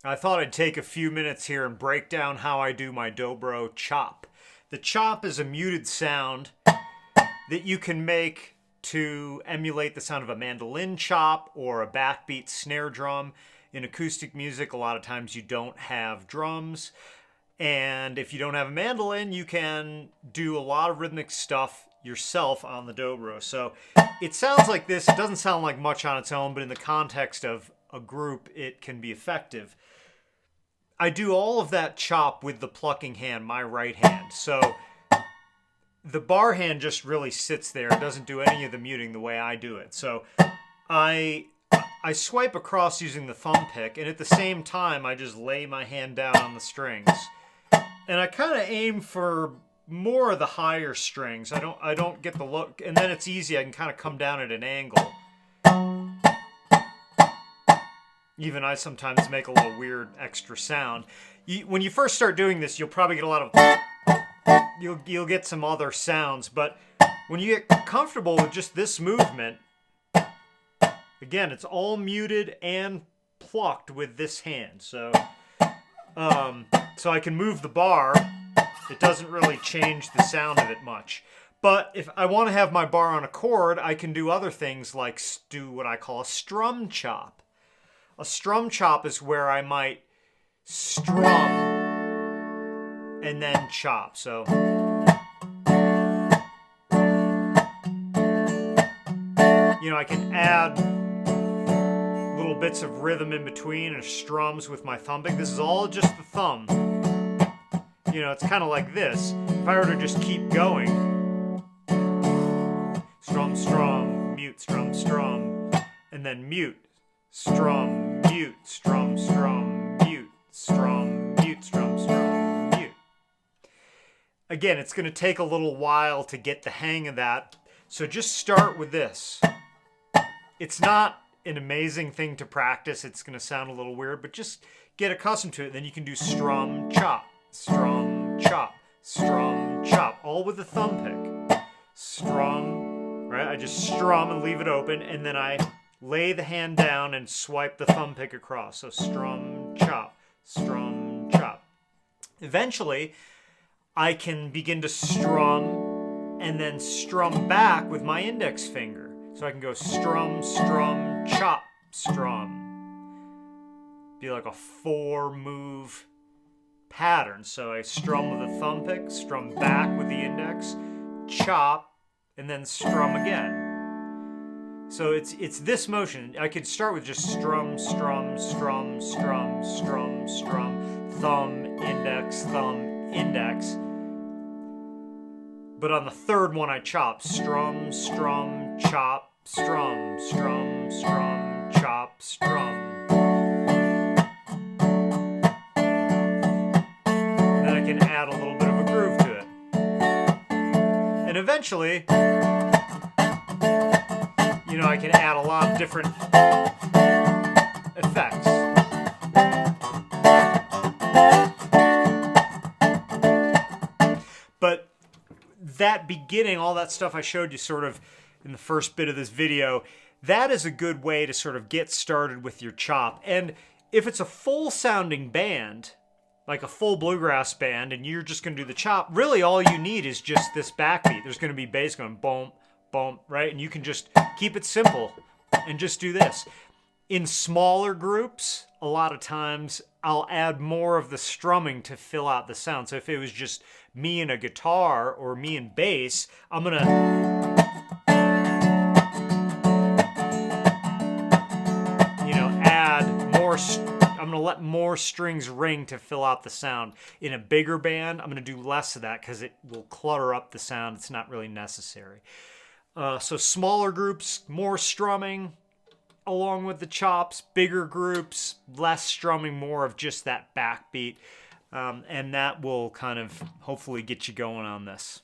I thought I'd take a few minutes here and break down how I do my Dobro chop. The chop is a muted sound that you can make to emulate the sound of a mandolin chop or a backbeat snare drum. In acoustic music, a lot of times you don't have drums. And if you don't have a mandolin, you can do a lot of rhythmic stuff yourself on the dobro. So it sounds like this. It doesn't sound like much on its own, but in the context of a group, it can be effective. I do all of that chop with the plucking hand, my right hand. So the bar hand just really sits there. It doesn't do any of the muting the way I do it. So I swipe across using the thumb pick, and at the same time, I just lay my hand down on the strings. And I kind of aim for more of the higher strings. I don't get the look, and then it's easy. I can kind of come down at an angle. Even I sometimes make a little weird extra sound. When you first start doing this, you'll probably get a lot of... You'll get some other sounds, but when you get comfortable with just this movement, again, it's all muted and plucked with this hand. So I can move the bar. It doesn't really change the sound of it much. But if I want to have my bar on a chord, I can do other things like do what I call a strum chop. A strum chop is where I might strum and then chop. So I can add little bits of rhythm in between and strums with my thumb pick. This is all just the thumb. It's kind of like this. If I were to just keep going, strum, strum, mute, strum, strum, and then mute, strum, mute, strum, strum, mute, strum, mute, strum, strum, mute. Again, it's going to take a little while to get the hang of that, so just start with this. It's not an amazing thing to practice. It's going to sound a little weird, but just get accustomed to it. Then you can do strum, chop, strum, chop, strum, chop, all with the thumb pick. Strum, right? I just strum and leave it open, and then I lay the hand down and swipe the thumb pick across. So strum, chop, strum, chop. Eventually, I can begin to strum and then strum back with my index finger. So I can go strum, strum, chop, strum. Be like a 4-move pattern. So I strum with a thumb pick, strum back with the index, chop, and then strum again. So it's this motion. I could start with just strum, strum, strum, strum, strum, strum, thumb, index, but on the third one I chop. Strum, strum, chop, strum, strum, strum, chop, strum. And then I can add a little bit of a groove to it. And eventually, I can add a lot of different effects. But that beginning, all that stuff I showed you sort of in the first bit of this video, that is a good way to sort of get started with your chop. And if it's a full sounding band, like a full bluegrass band, and you're just going to do the chop, really all you need is just this backbeat. There's going to be bass going boom, boom, right? And you can just keep it simple and just do this. In smaller groups, a lot of times I'll add more of the strumming to fill out the sound. So if it was just me and a guitar or me and bass, I'm going to add more. I'm going to let more strings ring to fill out the sound. In a bigger band, I'm going to do less of that because it will clutter up the sound. It's not really necessary. So smaller groups, more strumming along with the chops. Bigger groups, less strumming, more of just that backbeat. And that will kind of hopefully get you going on this.